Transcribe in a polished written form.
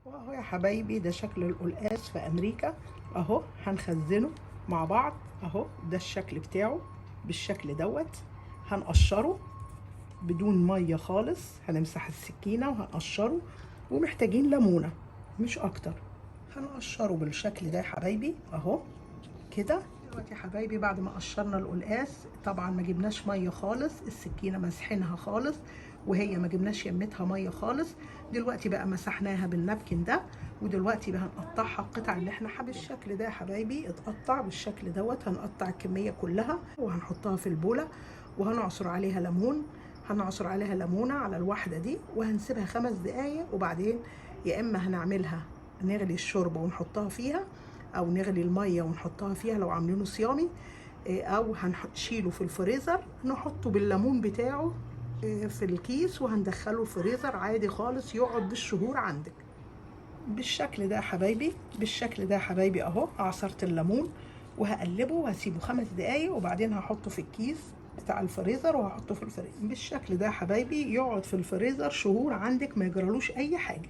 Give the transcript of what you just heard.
واهو يا حبايبي ده شكل القلقاس في امريكا اهو. هنخزنه مع بعض اهو. ده الشكل بتاعه بالشكل دوت. هنقشره بدون ميه خالص. هنمسح السكينه وهنقشره، ومحتاجين ليمونه مش اكتر. هنقشره بالشكل ده يا حبايبي اهو كده. دلوقتي يا حبايبي بعد ما قشرنا القلقاس طبعا ما جبناش ميه خالص، السكينه مسحينها خالص وهي ما جبناش يمتها ميه خالص. دلوقتي بقى مسحناها بالنابكن ده، ودلوقتي بقى هنقطعها القطع اللي احنا حابين. بالشكل ده يا حبايبي اتقطع بالشكل دوت. هنقطع الكميه كلها وهنحطها في البوله، وهنعصر عليها ليمون. هنعصر عليها ليمونه على الواحده دي، وهنسيبها 5 دقايق. وبعدين يا اما هنعملها نغلي الشوربه ونحطها فيها، او نغلي الميه ونحطها فيها لو عاملينه صيامي، او هنشيله في الفريزر نحطه بالليمون بتاعه في الكيس وهندخله الفريزر عادي خالص يقعد بالشهور عندك. بالشكل ده يا حبايبي، بالشكل ده يا حبايبي اهو. عصرت الليمون وهقلبه وهسيبه 5 دقايق، وبعدين هحطه في الكيس بتاع الفريزر وهحطه في الفريزر. بالشكل ده يا حبايبي يقعد في الفريزر شهور عندك ما يجرالوش اي حاجه.